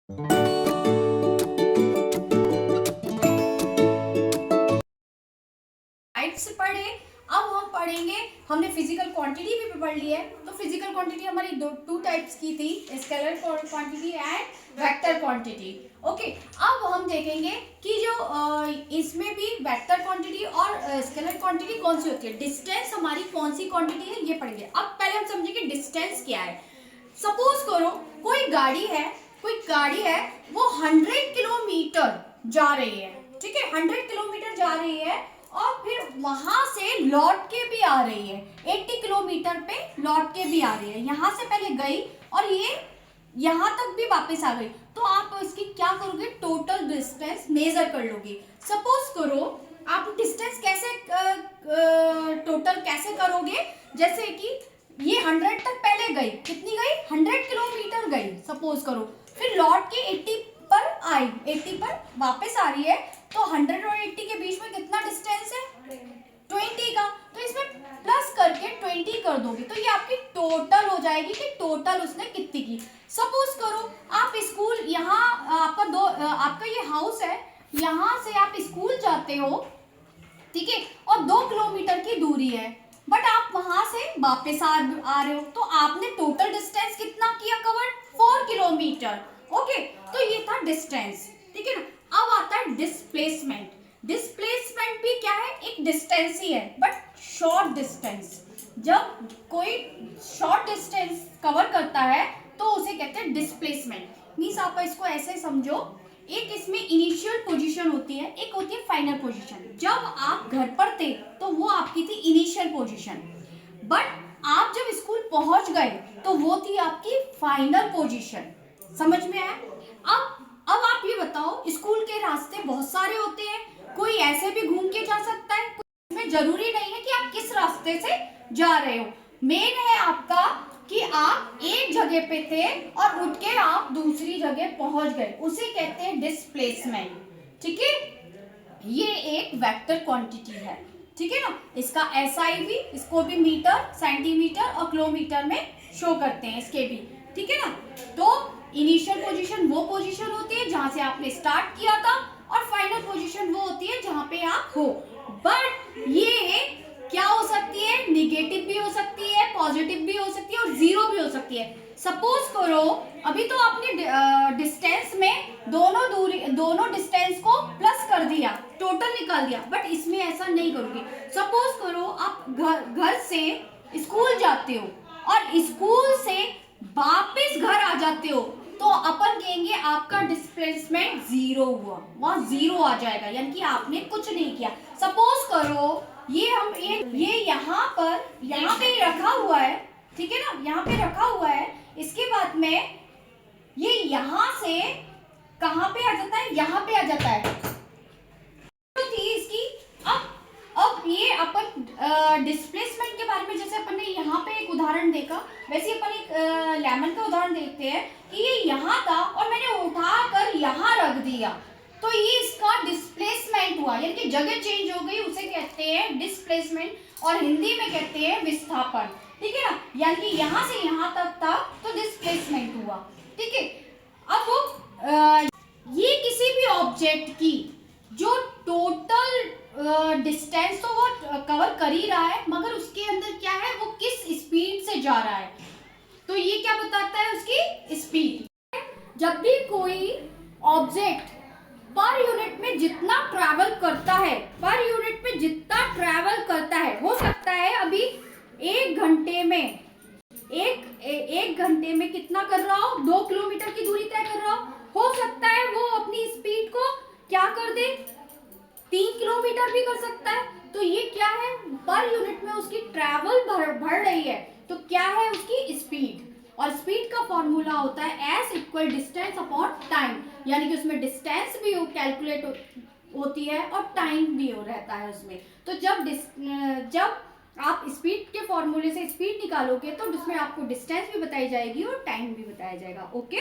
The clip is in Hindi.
से पढ़े। अब हम पढ़ेंगे, हमने फिजिकल क्वांटिटी भी पढ़ ली है। तो फिजिकल क्वांटिटी हमारी टू टाइप्स की थी, scalar quantity and vector quantity. Okay, अब हम देखेंगे कि जो इसमें भी वेक्टर क्वांटिटी और स्केलर क्वांटिटी कौन सी होती है, डिस्टेंस हमारी कौन सी क्वांटिटी है ये पढ़ेंगे। अब पहले हम समझेंगे डिस्टेंस क्या है। सपोज करो कोई गाड़ी है, वो 100 किलोमीटर जा रही है, ठीक है, 100 किलोमीटर जा रही है और फिर वहां से लौट के भी आ रही है, 80 किलोमीटर पे लौट के भी आ रही है। यहां से पहले गई और ये यहां तक भी वापस आ गई, तो आप इसकी क्या करोगे, टोटल डिस्टेंस मेजर कर लोगे। सपोज करो आप डिस्टेंस कैसे टोटल कैसे करोगे, जैसे कि ये 100 तक पहले गई, कितनी गई, 100 किलोमीटर गई सपोज करो, फिर लौट के 80 पर आई, 80 पर वापस आ रही है, तो 100 और 80 के बीच में कितना डिस्टेंस है, 20 का। तो इसमें प्लस करके 20 कर दोगे तो ये आपकी टोटल हो जाएगी कि टोटल उसने कितनी की। सपोज करो आप स्कूल, यहाँ आपका ये हाउस है, यहाँ से आप स्कूल जाते हो, ठीक है, और 2 किलोमीटर की दूरी है, बट आप वहां से वापस आ रहे हो, तो आपने टोटल डिस्टेंस कितना किया कवर, 4 किलोमीटर। ओके, तो ये था डिस्टेंस, ठीक है ना। अब आता है डिस्प्लेसमेंट। डिस्प्लेसमेंट भी क्या है, एक डिस्टेंस ही है, बट शॉर्ट डिस्टेंस। जब कोई शॉर्ट डिस्टेंस कवर करता है तो उसे कहते हैं डिस्प्लेसमेंट। मीन्स आप इसको ऐसे समझो, एक इसमें इनिशियल पोजीशन होती है, एक होती है फाइनल पोजीशन। जब आप घर पर थे तो वो आपकी थी इनिशियल पोजीशन, बट आप जब स्कूल पहुंच गए तो वो थी आपकी फाइनल पोजीशन। समझ में आया। अब आप ये बताओ, स्कूल के रास्ते बहुत सारे होते हैं, कोई ऐसे भी घूम के जा सकता है, इसमें जरूरी नहीं है कि आप किस रास्ते से जा रहे हो। मेन है आपका कि आप एक जगह पे थे और उठ के आप दूसरी जगह पहुंच गए, उसे कहते हैं डिस्प्लेसमेंट, ठीक है। ये एक वेक्टर क्वांटिटी है, ठीक है ना। इसका एसआई भी, इसको भी मीटर, सेंटीमीटर और किलोमीटर में शो करते हैं इसके भी, ठीक है ना। तो इनिशियल पोजीशन वो पोजीशन होती है जहां से आपने स्टार्ट किया था, और फाइनल पोजीशन वो होती है जहां पे आप हो। बट ये क्या हो सकती है, निगेटिव भी हो सकती है, पॉजिटिव भी हो सकती है और जीरो भी हो सकती है। सपोज करो अभी तो आपने डिस्टेंस में दोनों डिस्टेंस को प्लस कर दिया, टोटल निकाल दिया, बट इसमें ऐसा नहीं करोगे। सपोज करो आप घर से स्कूल जाते हो और स्कूल से वापस घर आ जाते हो, तो अपन कहेंगे आपका डिस्प्लेसमेंट जीरो हुआ, वहां जीरो आ जाएगा, यानी कि आपने कुछ नहीं किया। सपोज करो ये यहाँ पे रखा हुआ है, ठीक है ना, यहाँ पे रखा हुआ है, इसके बाद में ये यहाँ से कहाँ पे आ जाता है, यहाँ पे आ जाता है, तो थी इसकी। अब ये अपन डिस्प्लेसमेंट के बारे में, जैसे अपन ने यहाँ पे एक उदाहरण देखा, वैसे अपन एक लेमन का उदाहरण देखते हैं कि ये यहाँ था और मैंने उठाकर यहाँ रख दिया, तो ये इसका डिस्प्लेसमेंट हुआ, यानी कि जगह चेंज हो गई, उसे कहते हैं डिस्प्लेसमेंट, और हिंदी में कहते हैं विस्थापन, ठीक है ना। यानी कि यहाँ से यहाँ तक था तो डिस्प्लेसमेंट हुआ, ठीक है। अब ये किसी भी ऑब्जेक्ट की जो टोटल डिस्टेंस तो वो कवर कर ही रहा है, मगर उसके अंदर क्या है, वो किस स्पीड से जा रहा है, तो ये क्या बताता है, उसकी स्पीड। जब भी कोई ऑब्जेक्ट पर यूनिट में जितना ट्रैवल करता है, पर यूनिट में जितना ट्रैवल करता है, हो सकता है अभी एक घंटे में कितना कर रहा हो, 2 किलोमीटर की दूरी तय कर रहा हो सकता है वो अपनी स्पीड को क्या कर दे, 3 किलोमीटर भी कर सकता है। तो ये क्या है, पर यूनिट में उसकी ट्रैवल बढ़ रही है, तो क्या है उसकी स्पीड, और स्पीड का फॉर्मूला होता है S equal distance upon time, यानी कि उसमें डिस्टेंस भी कैलकुलेट होती है और टाइम भी रहता है उसमें। तो जब आप स्पीड के फॉर्मूले से स्पीड निकालोगे तो उसमें आपको डिस्टेंस भी बताई जाएगी और टाइम भी बताया जाएगा। ओके।